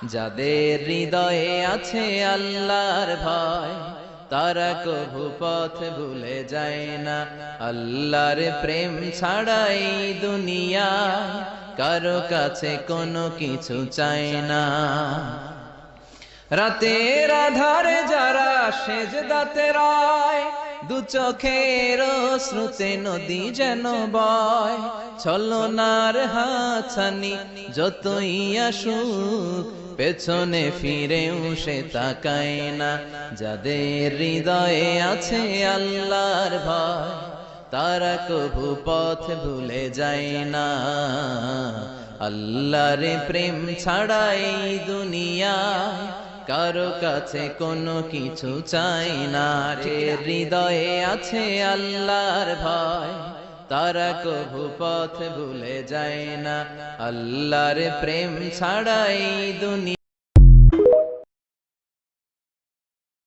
যাদের হৃদয়ে আছে আল্লাহর ভয়, তারা কভু পথ ভুলে যায় না। আল্লাহর প্রেম ছাড়াই দুনিয়ায় কারো কাছে কোনো কিছু চায় না। রাতের আধারে যারা সেজদাতে রয়, দু চোখের শ্রুতে নদী যেন বয়। ছলনার হাতছানি যতই আসুক, পেছনে ফিরেও সে তাকায় না। যাদের হৃদয়ে আছে আল্লাহর ভয়, তারা কভু পথ ভুলে যায় না। আল্লাহর প্রেম ছাড়াই দুনিয়ায় কারো কাছে কোনো কিছু চাই না। যে হৃদয়ে আছে আল্লাহর ভয়, তারা কভু পথ ভুলে যায় না। আল্লাহর প্রেম ছাড়াই দুনিয়া